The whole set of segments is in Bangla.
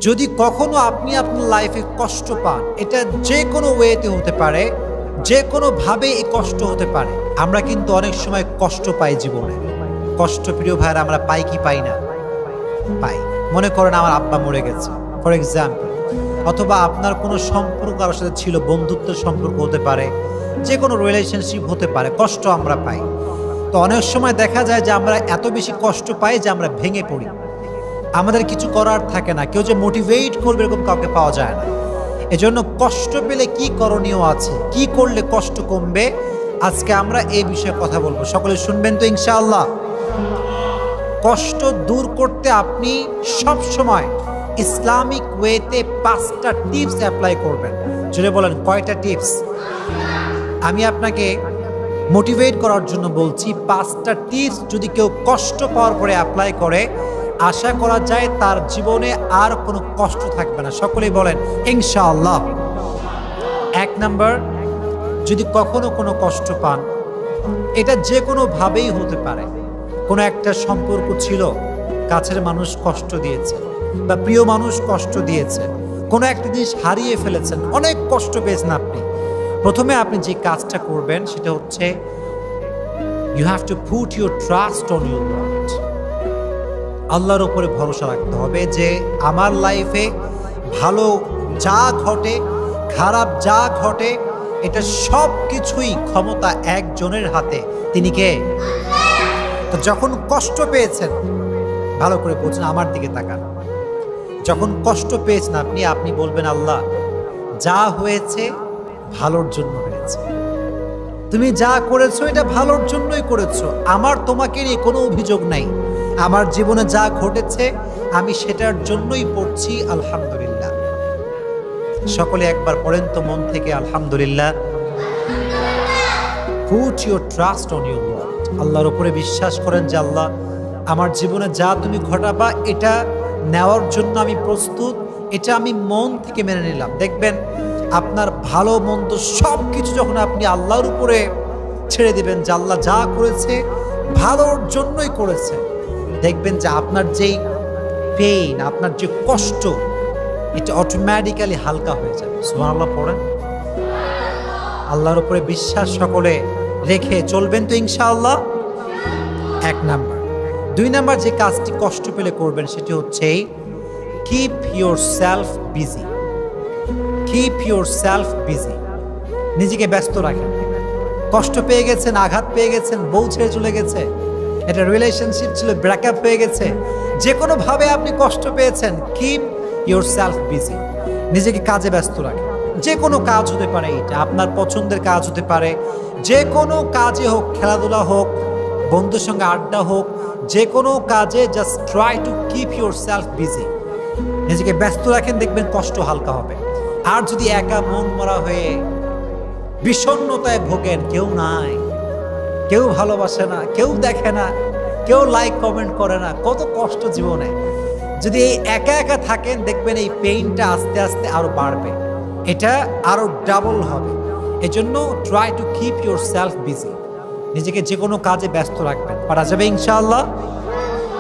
যদি কখনো আপনি আপনার লাইফে কষ্ট পান, এটা যে কোনো ওয়েতে হতে পারে, যে কোনোভাবে এই কষ্ট হতে পারে। আমরা কিন্তু অনেক সময় কষ্ট পাই জীবনে। কষ্ট প্রিয় ভাইরা আমরা পাই কি পাই না? পাই। মনে করেন আমার আব্বা মরে গেছে ফর এক্সাম্পল, অথবা আপনার কোনো সম্পর্ক কারোর সাথে ছিল, বন্ধুত্বের সম্পর্ক হতে পারে, যে কোনো রিলেশনশিপ হতে পারে, কষ্ট আমরা পাই। তো অনেক সময় দেখা যায় যে আমরা এত বেশি কষ্ট পাই যে আমরা ভেঙে পড়ি, আমাদের কিছু করার থাকে না, কেউ যে মোটিভেট করবে এরকম কাউকে পাওয়া যায় না। এজন্য কষ্ট পেলে কি করণীয় আছে, কি করলে কষ্ট কমবে, আজকে আমরা এই বিষয়ে কথা বলবো। সকলে শুনবেন তো ইনশাআল্লাহ। কষ্ট দূর করতে আপনি সব সময় ইসলামিক ওয়েতে 5টা টিপস অ্যাপ্লাই করবেন। যদি বলেন কয়টা টিপস? আমি আপনাকে মোটিভেট করার জন্য বলছি, 5টা টিপস যদি কেউ কষ্ট পাওয়ার পরে অ্যাপ্লাই করে, আশা করা যায় তার জীবনে আর কোনো কষ্ট থাকবে না। সকলেই বলেন ইনশাআল্লাহ। 1 নাম্বার, যদি কখনো কোনো কষ্ট পান, এটা যে কোনোভাবেই হতে পারে। কোনো একটা সম্পর্ক ছিল, কাছের মানুষ কষ্ট দিয়েছে বা প্রিয় মানুষ কষ্ট দিয়েছে, কোনো একটা জিনিস হারিয়ে ফেলেছেন, অনেক কষ্ট পেয়েছেন আপনি। প্রথমে আপনি যে কাজটা করবেন সেটা হচ্ছে you have to put your trust on your lord. আল্লাহর উপরে ভরসা রাখতে হবে যে আমার লাইফে ভালো যা ঘটে, খারাপ যা ঘটে, এটা সব কিছুই ক্ষমতা একজনের হাতে। তিনি কে? তো যখন কষ্ট পেয়েছেন, ভালো করে বলছেন, আমার দিকে তাকান। যখন কষ্ট পেয়েছেন আপনি বলবেন, আল্লাহ যা হয়েছে ভালোর জন্য হয়েছে, তুমি যা করেছো এটা ভালোর জন্যই করেছো, আমার তোমাকে নিয়ে কোনো অভিযোগ নাই, আমার জীবনে যা ঘটেছে আমি সেটার জন্যই পড়ছি আলহামদুলিল্লাহ। সকলে একবার পড়েন তো মন থেকে আলহামদুলিল্লাহ। Put your trust on your lord. আল্লাহর উপরে বিশ্বাস করেন যে আল্লাহ আমার জীবনে যা তুমি ঘটাবা এটা নেওয়ার জন্য আমি প্রস্তুত, এটা আমি মন থেকে মেনে নিলাম। দেখবেন আপনার ভালো মন্দ সব কিছু যখন আপনি আল্লাহর উপরে ছেড়ে দিবেন যে আল্লাহ যা করেছে ভালোর জন্যই করেছে, দেখবেন যে আপনার যেই পেইন, আপনার যে কষ্ট, এটা অটোমেটিক্যালি হালকা হয়ে যাবে। সুবহানাল্লাহ পড়েন। আল্লাহর উপরে বিশ্বাস সকলে রেখে চলবেন তো ইনশাআল্লাহ। 1 নাম্বার। 2 নাম্বার যে কাজটি কষ্ট পেলে করবেন সেটি হচ্ছে keep your self busy. Keep your self busy. নিজেকে ব্যস্ত রাখেন। কষ্ট পেয়ে গেছেন, আঘাত পেয়ে গেছেন, বউ ছেড়ে চলে গেছে, একটা রিলেশনশিপ ছিল, ব্রেকআপ হয়ে গেছে, যে কোনোভাবে আপনি কষ্ট পেয়েছেন, কিপ ইউর সেলফ বিজি। নিজেকে কাজে ব্যস্ত রাখেন। যে কোনো কাজ হতে পারে, এটা আপনার পছন্দের কাজ হতে পারে, যে কোনো কাজে হোক, খেলাধুলা হোক, বন্ধুর সঙ্গে আড্ডা হোক, যে কোনো কাজে just try to keep your self busy. নিজেকে ব্যস্ত রাখেন, দেখবেন কষ্ট হালকা হবে। আর যদি একা মন মরা হয়ে বিষণ্ণতায় ভোগেন, কেউ নাই, কেউ ভালোবাসে না, কেউ দেখে না, কেউ লাইক কমেন্ট করে না, কত কষ্ট জীবনে। যদি এই একা একা থাকেন, দেখবেন এই পেইনটা আস্তে আস্তে আরো বাড়বে, এটা আরো ডাবল হবে। এজন্য try to keep your self busy. নিজেকে যে কোনো কাজে ব্যস্ত রাখবেন, পারা যাবে ইনশাআল্লাহ।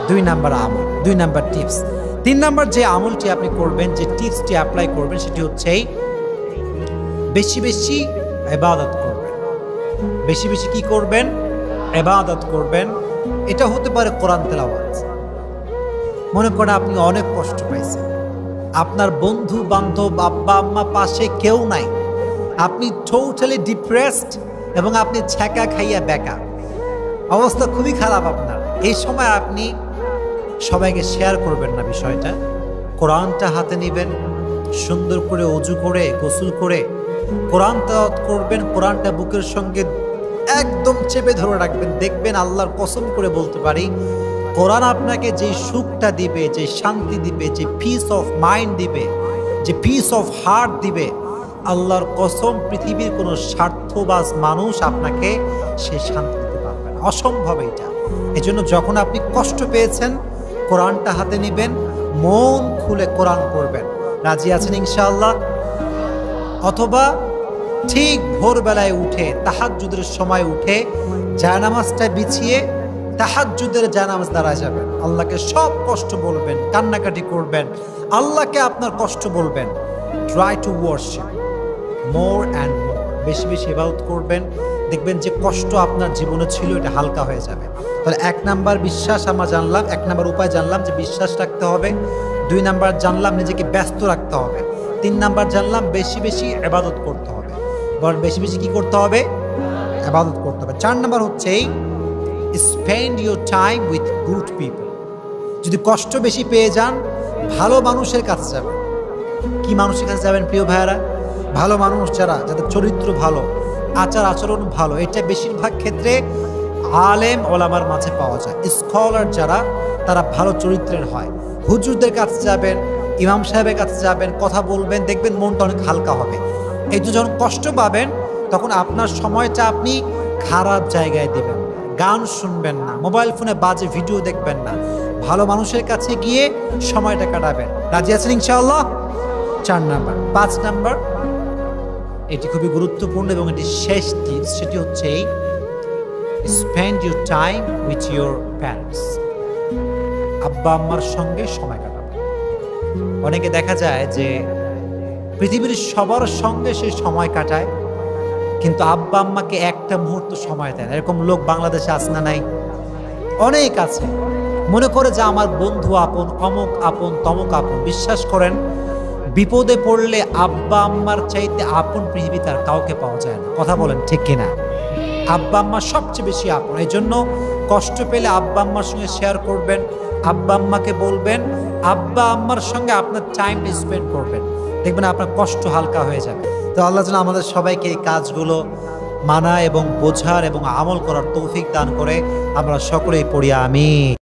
2 নাম্বার আমল, 2 নাম্বার টিপস। 3 নাম্বার যে আমলটি আপনি করবেন, যে টিপসটি অ্যাপ্লাই করবেন, সেটি হচ্ছে বেশি বেশি ইবাদত করবেন। বেশি বেশি কি করবেন? ইবাদত করবেন। এটা হতে পারে কোরআন তেলাওয়াত। মনে করেন আপনি অনেক কষ্ট পাইছেন, আপনার বন্ধু বান্ধব, আব্বা আম্মা পাশে কেউ নাই, আপনি টোটালি ডিপ্রেসড এবং আপনি ছ্যাঁকা খাইয়া বেকা, অবস্থা খুবই খারাপ আপনার। এই সময় আপনি সবাইকে শেয়ার করবেন না বিষয়টা, কোরআনটা হাতে নেবেন, সুন্দর করে অজু করে গোসল করে কোরআন তেলাওয়াত করবেন, কোরআনটা বুকের সঙ্গে একদম চেপে ধরে রাখবেন। দেখবেন আল্লাহর কসম করে বলতে পারি, কোরআন আপনাকে যে সুখটা দিবে, যে শান্তি দিবে, যে পিস অফ মাইন্ড দিবে, যে পিস অফ হার্ট দিবে, আল্লাহর কসম পৃথিবীর কোনো স্বার্থবাজ মানুষ আপনাকে সেই শান্তি দিতে পারবে না, অসম্ভব এটা। এজন্য যখন আপনি কষ্ট পেয়েছেন, কোরআনটা হাতে নেবেন, মন খুলে কোরআন পড়বেন। রাজি আছেন ইনশাআল্লাহ? অথবা ঠিক ভোরবেলায় উঠে, তাহাজ্জুদের সময় উঠে জায়নামাজটা বিছিয়ে তাহাজ্জুদের জানাজ দাঁড়ায় যাবেন, আল্লাহকে সব কষ্ট বলবেন, কান্নাকাটি করবেন, আল্লাহকে আপনার কষ্ট বলবেন। Try to worship more and more, বেশি বেশি ইবাদত করবেন, দেখবেন যে কষ্ট আপনার জীবনে ছিল এটা হালকা হয়ে যাবে। তাহলে 1 নাম্বার বিশ্বাস আমরা জানলাম, 1 নাম্বার উপায় জানলাম যে বিশ্বাস রাখতে হবে। 2 নাম্বার জানলাম নিজেকে ব্যস্ত রাখতে হবে। 3 নাম্বার জানলাম বেশি বেশি ইবাদত করতে হবে। বল বেশি বেশি কি করতে হবে? ইবাদত করতে হবে। 4 নাম্বার হচ্ছে spend your time with good people. যদি কষ্ট বেশি পেয়ে যান, ভালো মানুষের কাছে যাবেন। কি মানুষের কাছে যাবেন প্রিয় ভাইয়ারা? ভালো মানুষ যারা, যাদের চরিত্র ভালো, আচার আচরণ ভালো, এটা বেশিরভাগ ক্ষেত্রে আলেম ওলামার মাঝে পাওয়া যায়। স্কলার যারা, তারা ভালো চরিত্রের হয়। হুজুরদের কাছে যাবেন, ইমাম সাহেবের কাছে যাবেন, কথা বলবেন, দেখবেন মনটা অনেক হালকা হবে। এই তো যখন কষ্ট পাবেন, তখন আপনার সময়টা আপনি খারাপ জায়গায় দেবেন, গান শুনবেন না, মোবাইল ফোনে বাজে ভিডিও দেখবেন না, ভালো মানুষের কাছে গিয়ে সময়টা কাটাবেন। রাজি আছেন ইনশাআল্লাহ? 4 নাম্বার। 5 নাম্বার, এটি খুবই গুরুত্বপূর্ণ এবং এটি শেষ টিপস, সেটি হচ্ছে spend your time with your parents. আব্বা আম্মার সঙ্গে সময় কাটাবেন। অনেকে দেখা যায় যে পৃথিবীর সবার সঙ্গে সে সময় কাটায়, কিন্তু আব্বা আম্মাকে একটা মুহূর্ত সময় দেয় না। এরকম লোক বাংলাদেশে আছে না নাই? অনেক আছে। মনে করে যে আমার বন্ধু আপন, অমুক আপন, তমুক আপন। বিশ্বাস করেন, বিপদে পড়লে আব্বা আম্মার চাইতে আপন পৃথিবীতে আর কাউকে পাওয়া যায় না। কথা বলেন ঠিক কিনা? আব্বা আম্মা সবচেয়ে বেশি আপন। এই জন্য কষ্ট পেলে আব্বা আম্মার সঙ্গে শেয়ার করবেন, আব্বা আম্মাকে বলবেন, আব্বা আম্মার সঙ্গে আপনার টাইম স্পেন্ড করবেন, দেখবেন আপনার কষ্ট হালকা হয়ে যাবে। তো আল্লাহ যেন আমাদের সবাইকে এই কাজগুলো মানা এবং বোঝার এবং আমল করার তৌফিক দান করে। আমরা সকলেই পড়ি আমিন।